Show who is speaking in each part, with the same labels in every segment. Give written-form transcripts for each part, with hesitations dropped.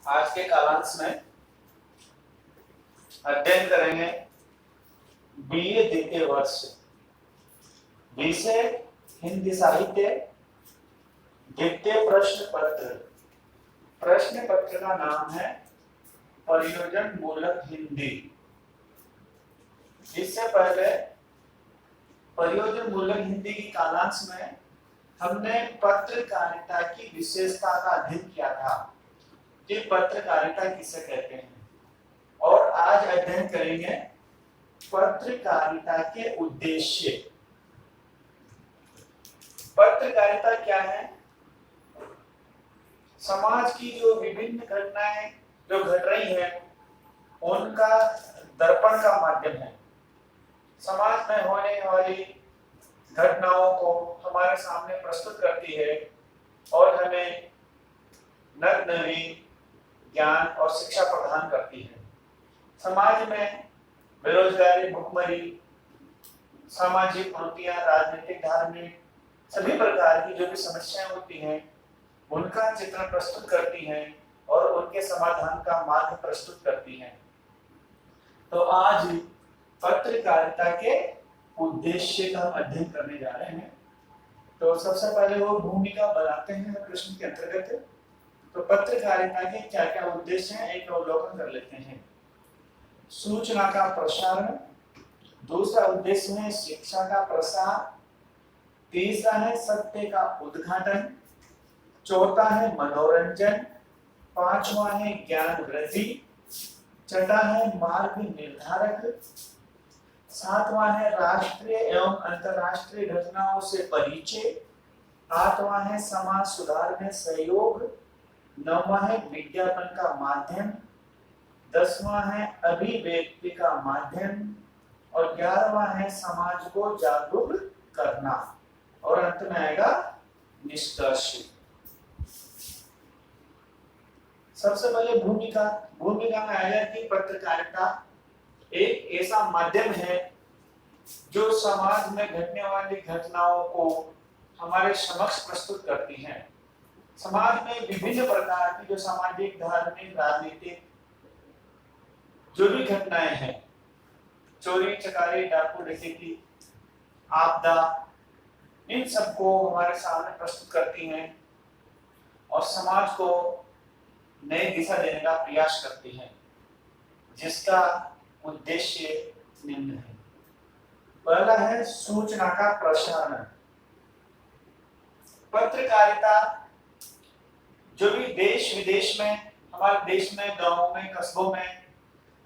Speaker 1: आज के कालांश में अध्ययन करेंगे बीए द्वितीय वर्ष विषय हिंदी साहित्य द्वितीय प्रश्न पत्र। प्रश्न पत्र का नाम है प्रयोजन मूलक हिंदी। इससे पहले प्रयोजन मूलक हिंदी की कालांश में हमने पत्रकारिता की विशेषता का अध्ययन किया था कि पत्रकारिता किसे कहते हैं, और आज अध्ययन करेंगे पत्रकारिता के उद्देश्य। पत्रकारिता क्या है? समाज की जो विभिन्न घटनाएं जो घट रही हैं उनका दर्पण का माध्यम है। समाज में होने वाली घटनाओं को हमारे सामने प्रस्तुत करती है और हमें नई ज्ञान और शिक्षा प्रदान करती है। समाज में बेरोजगारी, भुखमरी, सामाजिक कुरीतियां, राजनीतिक, धार्मिक सभी प्रकार की जो भी समस्याएं होती हैं उनका चित्रण प्रस्तुत करती हैं और उनके समाधान का मार्ग प्रस्तुत करती हैं। तो आज पत्रकारिता के उद्देश्य का हम अध्ययन करने जा रहे हैं। तो सबसे पहले वो भूमिका बनाते हैं प्रश्न के अंतर्गत। तो पत्रकारिता के क्या क्या उद्देश्य हैं एक अवलोकन कर लेते हैं। सूचना का प्रसारण, दूसरा उद्देश्य है शिक्षा का प्रसार, तीसरा है सत्य का उद्घाटन, चौथा है मनोरंजन, पांचवा है ज्ञान वृद्धि, छठा है मार्ग निर्धारक, सातवां है राष्ट्रीय एवं अंतरराष्ट्रीय घटनाओं से परिचय, आठवां है समाज सुधार में सहयोग, नौवां है विज्ञापन का माध्यम, दसवां है अभिव्यक्ति का माध्यम और 11वां है समाज को जागरूक करना, और अंत में आएगा निष्कर्ष। सबसे पहले भूमिका में आया कि पत्रकारिता एक ऐसा माध्यम है जो समाज में घटने वाली घटनाओं को हमारे समक्ष प्रस्तुत करती है। समाज में विभिन्न प्रकार की जो सामाजिक, धार्मिक, राजनीतिक जो भी घटनाएं हैं, चोरी चकारी, डाकू डकैती, आपदा, इन सबको हमारे सामने प्रस्तुत करती हैं और समाज को नई दिशा देने का प्रयास करती हैं, जिसका उद्देश्य निम्न है। पहला है सूचना का प्रसारण। पत्रकारिता जो भी देश विदेश में, हमारे देश में, गांवों में, कस्बों में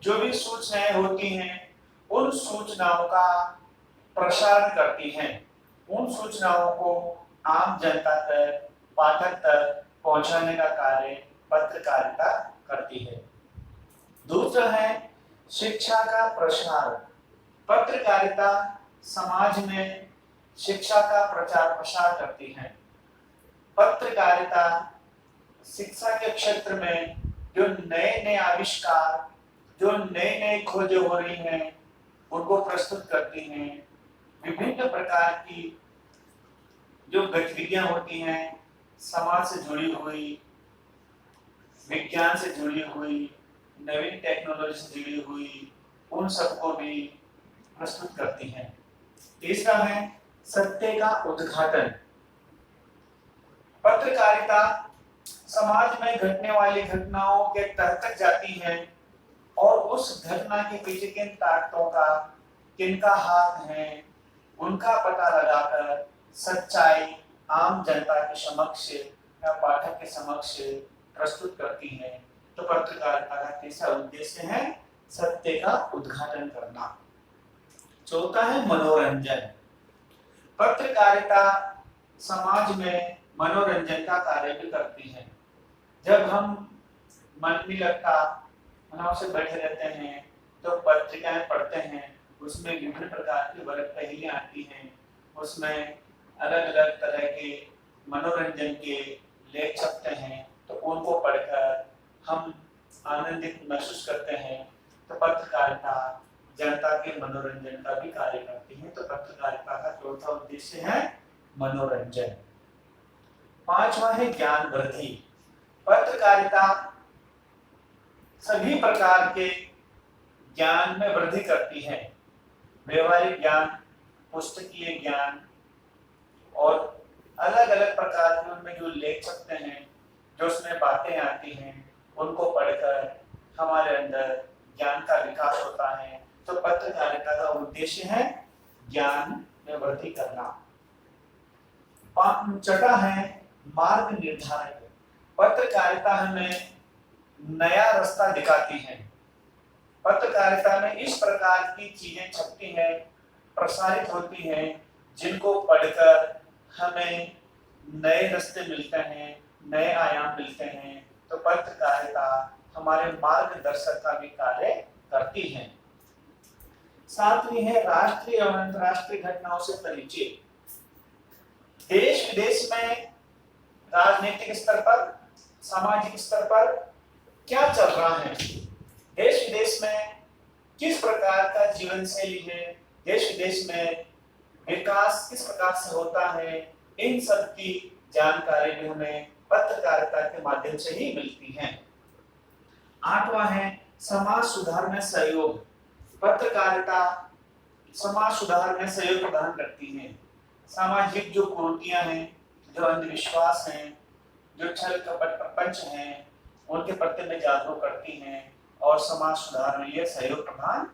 Speaker 1: जो भी सूचनाएं होती हैं उन सूचनाओं का प्रसारण करती हैं। उन सूचनाओं को आम जनता तक, पाठक तक पहुंचाने का कार्य पत्रकारिता करती है। दूसरा है शिक्षा का प्रसार। पत्रकारिता समाज में शिक्षा का प्रचार प्रसार करती है। पत्रकारिता शिक्षा के क्षेत्र में जो नए नए आविष्कार, जो नई नई खोजें हो रही हैं उनको प्रस्तुत करती हैं। विभिन्न प्रकार की जो गतिविधियां होती हैं समाज से जुड़ी हुई, विज्ञान से जुड़ी हुई, नवीन टेक्नोलॉजी से जुड़ी हुई, उन सबको भी प्रस्तुत करती हैं। तीसरा है सत्य का उद्घाटन। पत्रकारिता समाज में घटने वाली घटनाओं के तह तक जाती है और उस घटना के पीछे किन ताकतों का, किनका हाथ है, उनका पता लगाकर सच्चाई आम जनता के समक्ष या पाठक के समक्ष प्रस्तुत करती है। तो पत्रकारिता का तीसरा उद्देश्य है सत्य का उद्घाटन करना। चौथा है मनोरंजन। पत्रकारिता समाज में मनोरंजन का कार्य भी करती है। जब हम मन नहीं लगता, मनाव से बैठे रहते हैं तो पत्रिकाएं पढ़ते हैं, उसमें विभिन्न प्रकार की वर्ग पहेलियां आती हैं, उसमें अलग अलग तरह के मनोरंजन के लेख छपते हैं, तो उनको पढ़कर हम आनंदित महसूस करते हैं। तो पत्रकारिता जनता के मनोरंजन का भी कार्य करती है। तो पत्रकारिता का चौथा उद्देश्य है मनोरंजन। पांचवा है ज्ञान वृद्धि। पत्रकारिता सभी प्रकार के ज्ञान में वृद्धि करती है। व्यवहारिक ज्ञान, पुस्तकीय ज्ञान और अलग अलग प्रकार के उनमें जो लेख छपते हैं, जो उसमें बातें आती हैं, उनको पढ़कर हमारे अंदर ज्ञान का विकास होता है। तो पत्रकारिता का उद्देश्य है ज्ञान में वृद्धि करना। छठा है मार्ग निर्धारक। पत्रकारिता हमें नया रास्ता दिखाती है। पत्रकारिता में इस प्रकार की चीजें छपती हैं, प्रसारित होती हैं, जिनको पढ़कर हमें नए रास्ते मिलते हैं, नए आयाम मिलते हैं। तो पत्रकारिता हमारे मार्गदर्शक का भी कार्य करती है। सातवीं है राष्ट्रीय और अंतर्राष्ट्रीय घटनाओं से परिचय। देश विदेश में राजनीतिक स्तर पर, सामाजिक स्तर पर क्या चल रहा है, देश विदेश में किस प्रकार का जीवन शैली है, देश विदेश में विकास किस प्रकार से होता है, इन सब की जानकारी भी हमें पत्रकारिता के माध्यम से ही मिलती है। आठवां है समाज सुधार में सहयोग। पत्रकारिता समाज सुधार में सहयोग प्रदान करती है। सामाजिक जो कुरीतियां हैं, जो अंधविश्वास हैं, जो छल कपट प्रपंच हैं, उनके प्रति में जागरूक करती हैं और समाज सुधार में यह सहयोग प्रदान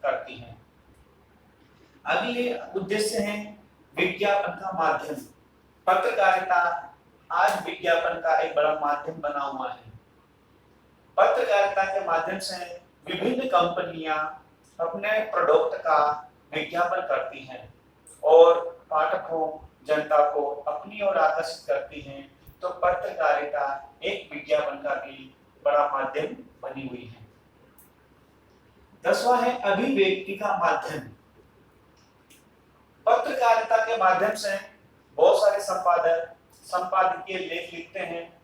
Speaker 1: करती हैं। अगले उद्देश्य है विज्ञापन का माध्यम। पत्रकारिता आज विज्ञापन का एक बड़ा माध्यम बना हुआ है। पत्रकारिता के माध्यम से विभिन्न कंपनियां अपने प्रोडक्ट का विज्ञापन करती हैं और पाठकों, जनता को अपनी ओर आकर्षित करती हैं। तो पत्रकारिता एक विज्ञापन का भी बड़ा माध्यम बनी हुई है। 10वां है अभिव्यक्ति का माध्यम। पत्रकारिता के माध्यम से बहुत सारे संपादक संपादकीय लेख लिखते हैं,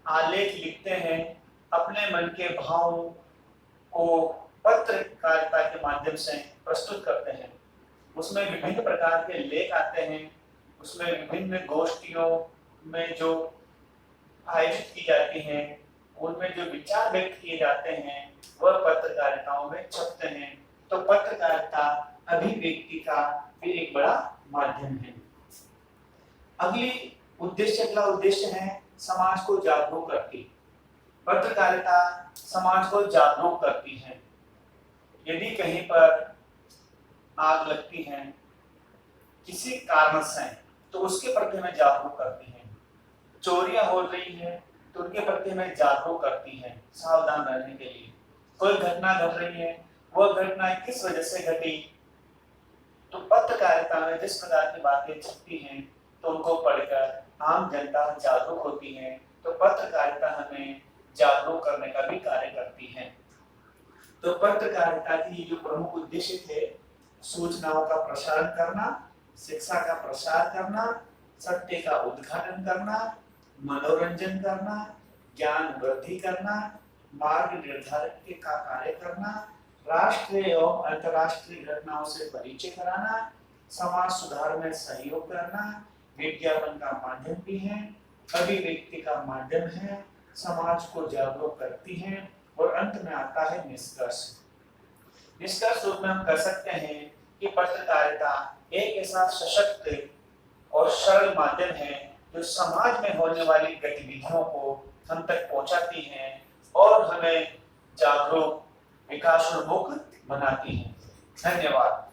Speaker 1: आलेख लिखते हैं, अपने मन के भावों को पत्रकारिता के माध्यम से प्रस्तुत करते हैं। उसमें विभिन्न प्रकार के लेख आते हैं, उसमें विभिन्न गोष्ठियों में जो आयोजित की जाती हैं, उनमें जो विचार व्यक्त किए जाते हैं, वह पत्रकारिताओं में छपते हैं। तो पत्रकारिता अभिव्यक्ति का भी एक बड़ा माध्यम है। अगला उद्देश्य है समाज को जागरूक करती। पत्रकारिता समाज को जागरूक करती है। यदि कहीं पर आग लगती है किसी कारण से, तो उसके प्रति हमें जागरूक करती है। चोरियां हो रही है तो उनके प्रति हमें जागरूक करती है सावधान रहने के लिए। कोई घटना घट रही है, वह घटना किस वजह से घटी, तो पत्रकारिता में जिस प्रकार की बातें छपती हैं, तो उनको पढ़कर आम जनता जागरूक होती है। तो पत्रकारिता हमें जागरूक करने का भी कार्य करती है। तो पत्रकारिता की जो प्रमुख उद्देश्य थे, सूचनाओं का प्रसारण करना, शिक्षा का प्रसार करना, सत्य का उद्घाटन करना, मनोरंजन करना, ज्ञान वृद्धि करना, मार्ग निर्धारक का कार्य करना, राष्ट्रीय एवं अंतर्राष्ट्रीय घटनाओं से परिचय कराना, समाज सुधार में सहयोग करना, विज्ञापन का माध्यम भी है, अभिव्यक्ति का माध्यम है, समाज को जागरूक करती है और अंत में आता है निष्कर्ष। निष्कर्ष रूप में हम कह सकते हैं कि पत्रकारिता एक ऐसा सशक्त और सरल माध्यम है जो समाज में होने वाली गतिविधियों को हम तक पहुंचाती है और हमें जागरूक, विकासोन्मुख बनाती है। धन्यवाद।